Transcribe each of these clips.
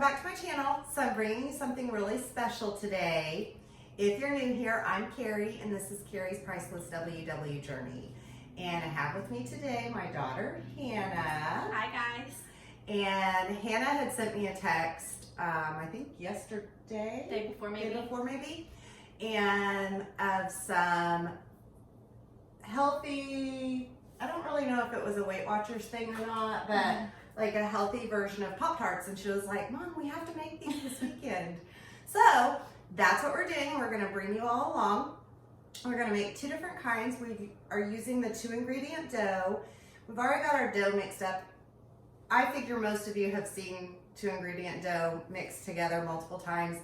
welcome back to my channel. So I'm bringing you something really special today. If you're new here, I'm Carrie, and this is Carrie's Priceless WW Journey. And I have with me today my daughter, Hannah. Hi, guys. And Hannah had sent me a text, I think yesterday. Day before maybe. And of some healthy, I don't really know if it was a Weight Watchers thing or not, but like a healthy version of Poptarts. And she was like, Mom, we have to make these this weekend. So that's what we're doing. We're gonna bring you all along. We're gonna make two different kinds. We are using the 2-ingredient dough. We've already got our dough mixed up. I figure most of you have seen 2-ingredient dough mixed together multiple times.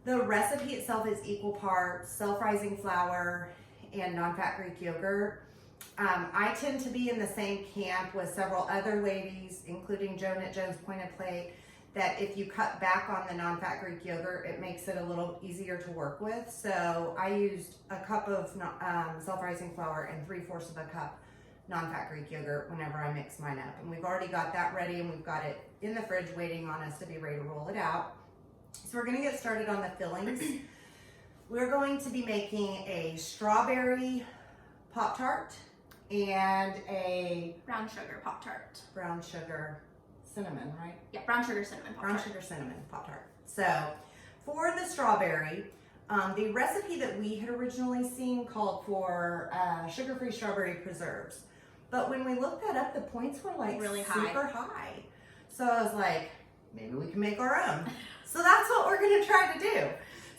The recipe itself is equal parts self-rising flour and non-fat Greek yogurt. I tend to be in the same camp with several other ladies, including Joan at Joan's Pointed Plate, that if you cut back on the non-fat Greek yogurt, it makes it a little easier to work with. So I used a cup of self-rising flour and 3/4 of a cup non-fat Greek yogurt whenever I mix mine up. And we've already got that ready, and we've got it in the fridge waiting on us to be ready to roll it out. So we're gonna get started on the fillings. We're going to be making a strawberry Pop-Tart and a brown sugar Pop-Tart. brown sugar cinnamon, right? Yeah, brown sugar cinnamon Pop-Tart. Brown sugar cinnamon Pop-Tart. So for the strawberry, the recipe that we had originally seen called for sugar-free strawberry preserves. But when we looked that up, the points were like really super high. So I was like, maybe we can make our own. So that's what we're gonna try to do.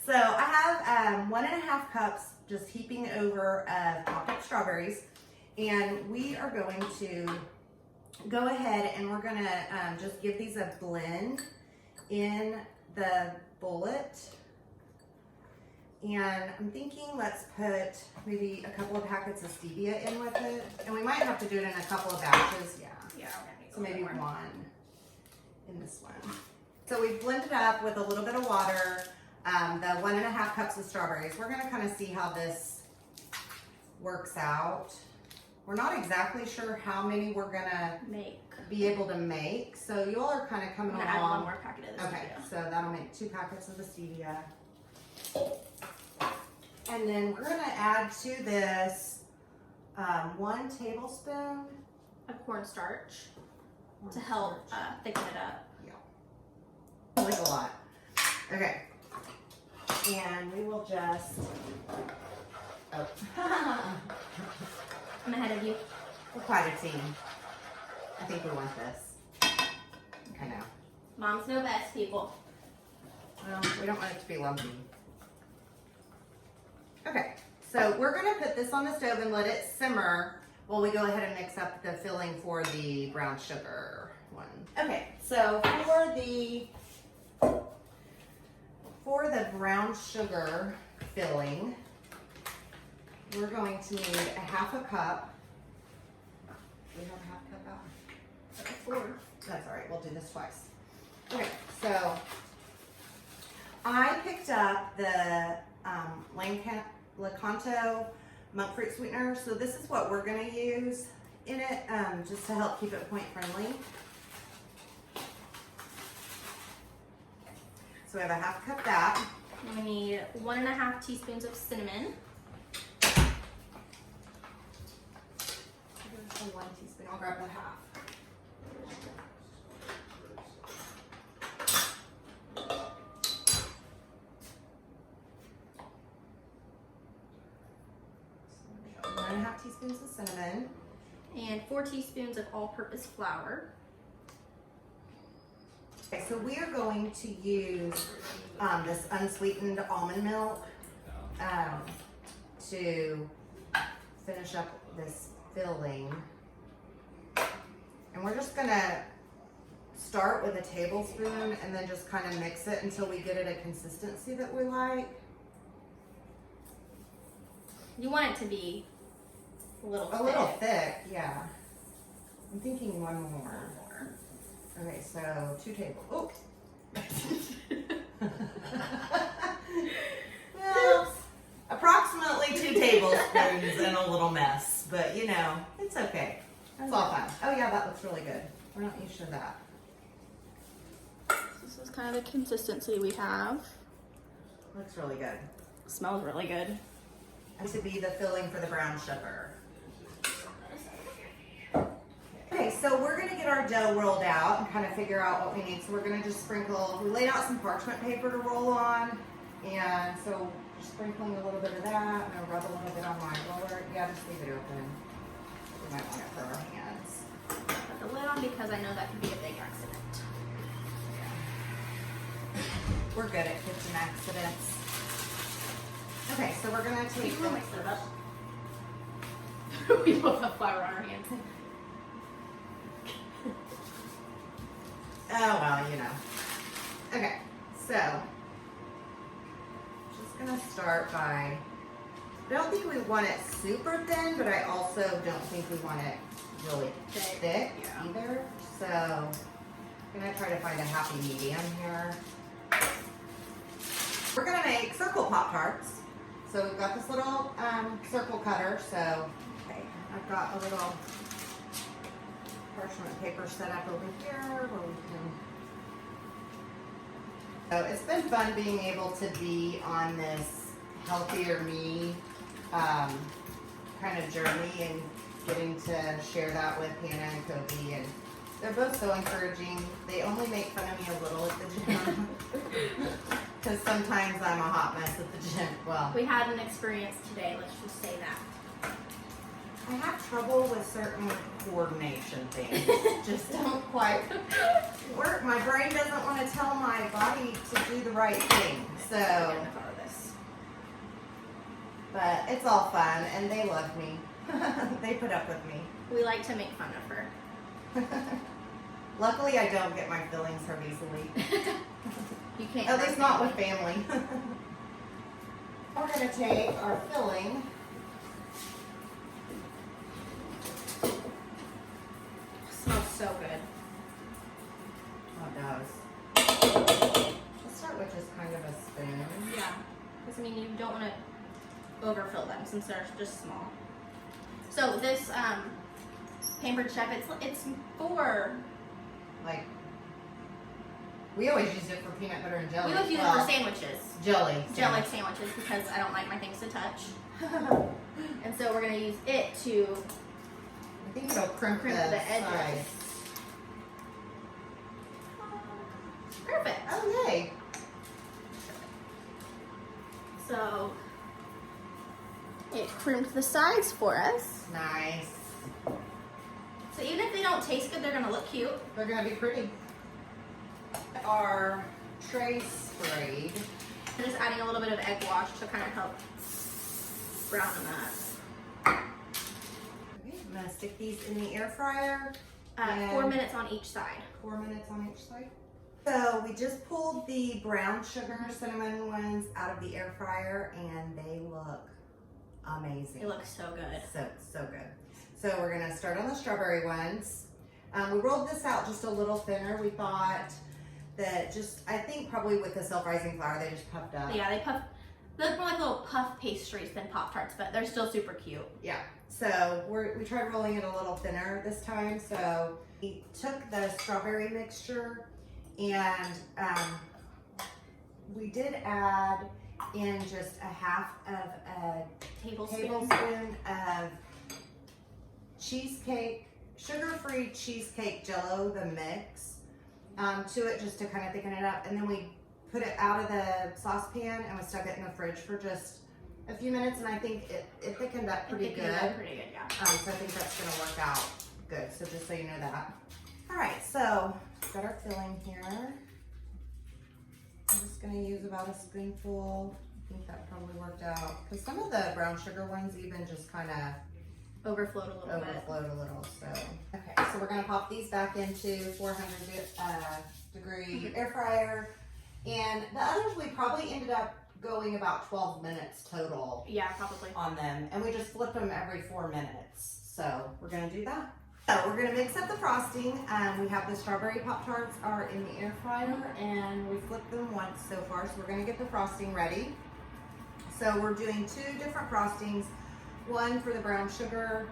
So I have 1.5 cups just heaping over of Pop-Tart strawberries. And we are going to go ahead and we're gonna just give these a blend in the bullet. And I'm thinking let's put maybe a couple of packets of stevia in with it. And we might have to do it in a couple of batches, yeah. Yeah, So maybe one in this one. So we've blended up with a little bit of water, the 1.5 cups of strawberries. We're gonna kind of see how this works out. We're not exactly sure how many we're gonna be able to make. So you all are kind of coming along. Add one more packet of the Okay, stevia. so that'll make 2 packets of the stevia. And then we're gonna add to this 1 tablespoon of cornstarch to help thicken it up. Yeah, like a lot. Okay, and we will just, I'm ahead of you. we're quite a team. I think we want this. Okay, now. Moms know best, people. Well, we don't want it to be lumpy. Okay, so we're gonna put this on the stove and let it simmer while we go ahead and mix up the filling for the brown sugar one. Okay, so for the brown sugar filling, we're going to need 1/2 cup. Do we have a 1/2 cup out? That's all right, we'll do this twice. Okay, so I picked up the Lakanto monk fruit sweetener. So this is what we're gonna use in it, just to help keep it point friendly. So we have 1/2 cup that. And we need 1.5 teaspoons of cinnamon. 1 teaspoon, I'll grab the 1/2. So 1.5 teaspoons of cinnamon. And 4 teaspoons of all-purpose flour. Okay, so we are going to use this unsweetened almond milk to finish up this filling. And we're just gonna start with a tablespoon and then just kind of mix it until we get it a consistency that we like. You want it to be a little thick, yeah. I'm thinking one more. Okay, so 2 tablespoons. Oh. Well, approximately 2 tablespoons and a little mess, but you know, it's okay. It's all fine. Oh yeah, that looks really good. We're not used to that. kind of the consistency we have. Looks really good. Smells really good. And to be the filling for the brown sugar. Okay, so we're gonna get our dough rolled out and kind of figure out what we need. So we're gonna just sprinkle, we laid out some parchment paper to roll on. And so just sprinkling a little bit of that. I'm gonna rub a little bit on my roller. Yeah, just leave it open. We might want it for our hands. Put the lid on because I know that could be a big accident. We're good at kitchen accidents. Okay, so we're gonna take Can you mix it up? We both have flour on our hands. Oh, well, you know. Okay, so just gonna start by, I don't think we want it super thin, but I also don't think we want it really thick either. So I'm gonna try to find a happy medium here. We're gonna make circle Pop-Tarts. So we've got this little circle cutter. So okay, I've got a little parchment paper set up over here where we can. So it's been fun being able to be on this healthier me kind of journey and getting to share that with Hannah and Kobe, and they're both so encouraging. They only make fun of me a little at the gym because sometimes I'm a hot mess at the gym. Well, We had an experience today, let's just say that. I have trouble with certain coordination things. Just don't quite work. My brain doesn't want to tell my body to do the right thing. So, but it's all fun and they love me. They put up with me. We like to make fun of her. Luckily, I don't get my feelings hurt easily. You can't. At least not with family. We're going to take our filling. Smells so good. Oh, it does. Let's start with just kind of a spoon. Yeah. Because, I mean, you don't want to overfill them since they're just small. So this Pampered Chef, it's for... Like, we always use it for peanut butter and jelly. We would use it for sandwiches. Jelly. Jelly sandwiches because I don't like my things to touch. And so we're going to use it to I think it'll crimp the edges. sides. Perfect. Oh, yay. So it crimped the sides for us. Nice. So even if they don't taste good, they're going to look cute. They're going to be pretty. Our tray sprayed. I'm just adding a little bit of egg wash to kind of help brown them up. Okay, I'm going to stick these in the air fryer. 4 minutes on each side. 4 minutes on each side. So we just pulled the brown sugar cinnamon ones out of the air fryer and they look amazing. It looks so good. So good. So we're gonna start on the strawberry ones. We rolled this out just a little thinner. We thought that I think probably with the self-rising flour, they just puffed up. Yeah, they look more like little puff pastries than Pop-Tarts, but they're still super cute. Yeah. So we tried rolling it a little thinner this time. So we took the strawberry mixture and we did add in just a half of a tablespoon of cheesecake, sugar-free cheesecake Jell-O, the mix, to it just to kind of thicken it up. And then we put it out of the saucepan and we stuck it in the fridge for just a few minutes, and I think it thickened up pretty good. Yeah. So I think that's gonna work out good. So just so you know that. All right, so got our filling here. I'm just gonna use about a spoonful. I think that probably worked out because some of the brown sugar ones even just kind of Overflowed a little bit. a little. So okay, so we're gonna pop these back into 400 degree air fryer, and the others we probably ended up going about 12 minutes total. Yeah, probably. On them, and we just flip them every 4 minutes. So we're gonna do that. So we're gonna mix up the frosting. We have the strawberry Pop-Tarts are in the air fryer, and we flipped them once so far. So we're gonna get the frosting ready. So we're doing 2 different frostings. One for the brown sugar,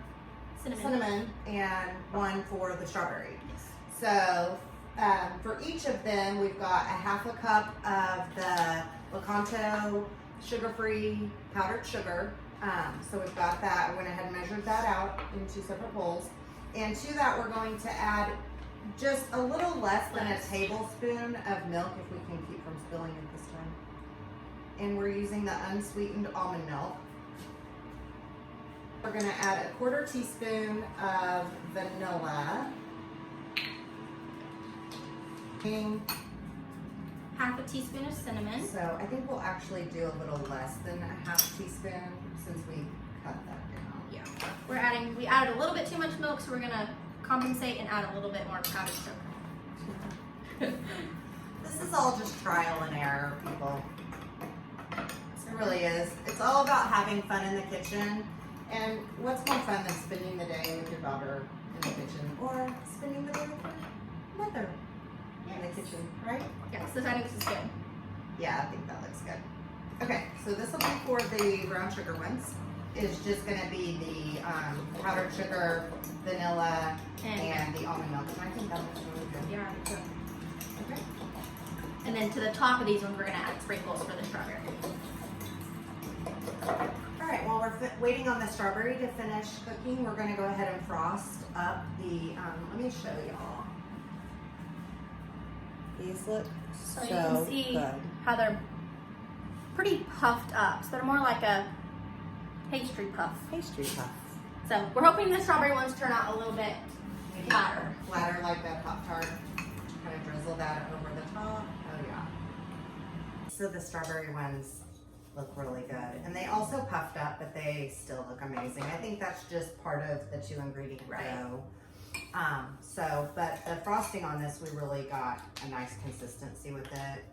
cinnamon, and one for the strawberry. Yes. So for each of them, we've got a half a cup of the Lakanto sugar-free powdered sugar. So we've got that. I went ahead and measured that out in 2 separate bowls. And to that, we're going to add just a little less than a tablespoon of milk, if we can keep from spilling it this time. And we're using the unsweetened almond milk. We're gonna add a 1/4 teaspoon of vanilla. Half a teaspoon of cinnamon. So I think we'll actually do a little less than a half teaspoon since we cut that down. Yeah. We added a little bit too much milk, so we're gonna compensate and add a little bit more powdered sugar. This is all just trial and error, people. It really is. It's all about having fun in the kitchen. And what's more fun than spending the day with your daughter in the kitchen or spending the day with your mother in the kitchen, right? Yes, this I think this is good. Yeah, I think that looks good. Okay, so this will be for the brown sugar ones. It's just gonna be the powdered sugar, vanilla, and the almond milk. And I think that looks really good. Yeah, I think so. Okay. And then to the top of these ones, we're gonna add sprinkles for the strawberry. All right, while we're waiting on the strawberry to finish cooking, we're gonna go ahead and frost up the, let me show y'all. These look So you can see good. how they're pretty puffed up. So they're more like a pastry puff. Pastry puff. So we're hoping the strawberry ones turn out a little bit flatter. Flatter like that Pop-Tart. Kind of drizzle that over the top. Oh yeah. So the strawberry ones look really good. And they also puffed up, but they still look amazing. I think that's just part of the 2 ingredient dough. But the frosting on this, we really got a nice consistency with it.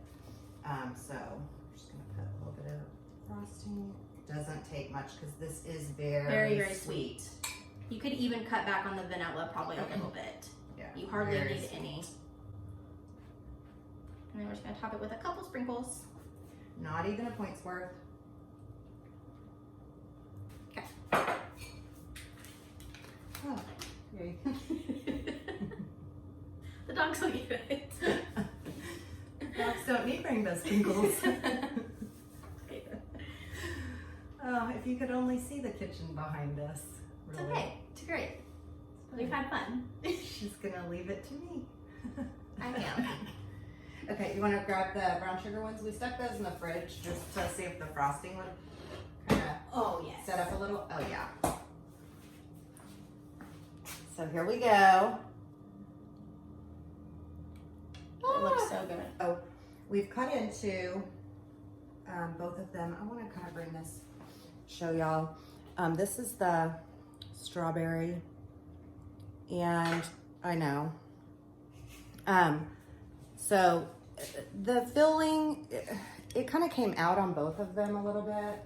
So I'm just gonna put a little bit of frosting. Doesn't take much because this is very sweet. You could even cut back on the vanilla probably a little bit. Yeah, you hardly very need sweet. any. And then we're just gonna top it with a couple sprinkles. Not even a point's worth. Okay. Oh, yay. The dogs will eat it. Dogs don't need rainbow sprinkles. Oh, if you could only see the kitchen behind us. Really. It's okay. It's great. We've had fun. She's gonna leave it to me. I am. Okay, you want to grab the brown sugar ones? We stuck those in the fridge just to see if the frosting would kind of set up a little. Oh yeah. So here we go. It looks so good. Oh, we've cut into both of them. I want to kind of bring this, show y'all. This is the strawberry, and I know. So the filling, it kind of came out on both of them a little bit.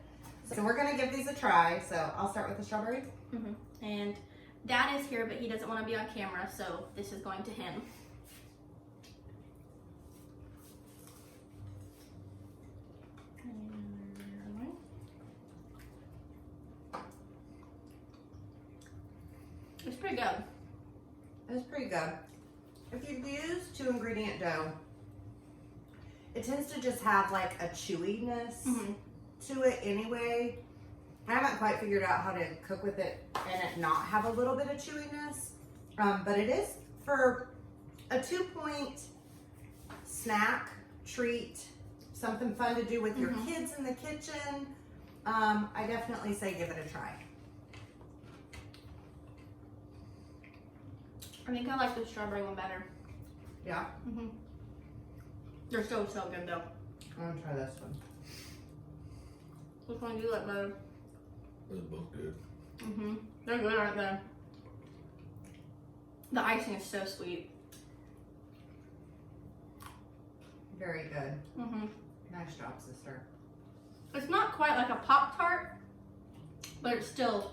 So we're gonna give these a try. So I'll start with the strawberry. And Dad is here, but he doesn't want to be on camera, so this is going to him. It's pretty good. It's pretty good. If you use 2 ingredient dough, it tends to just have like a chewiness to it anyway. I haven't quite figured out how to cook with it and it not have a little bit of chewiness. But it is for a 2-point snack, treat, something fun to do with your kids in the kitchen. I definitely say give it a try. I think I like the strawberry one better. Yeah? They're so good though. I'm gonna try this one. Which one do you like better? They're both good. They're good, aren't they? The icing is so sweet. Very good. Nice job, sister. It's not quite like a Pop-Tart, but it's still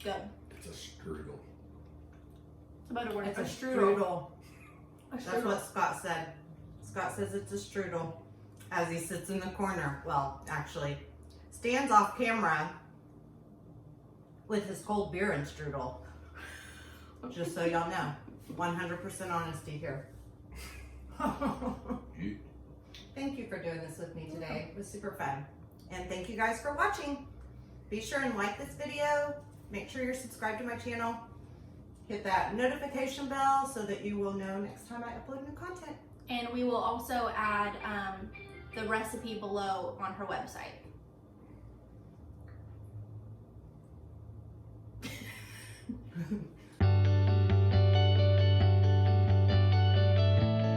good. It's a strudel. It's a better word. It's a strudel. strudel. A That's strudel. what Scott said. Scott says it's a strudel as he sits in the corner. Well, actually, stands off camera with his cold beer and strudel. Just so y'all know. 100% honesty here. Thank you for doing this with me today. It was super fun. And thank you guys for watching. Be sure and like this video. Make sure you're subscribed to my channel. Hit that notification bell so that you will know next time I upload new content. And we will also add the recipe below on her website.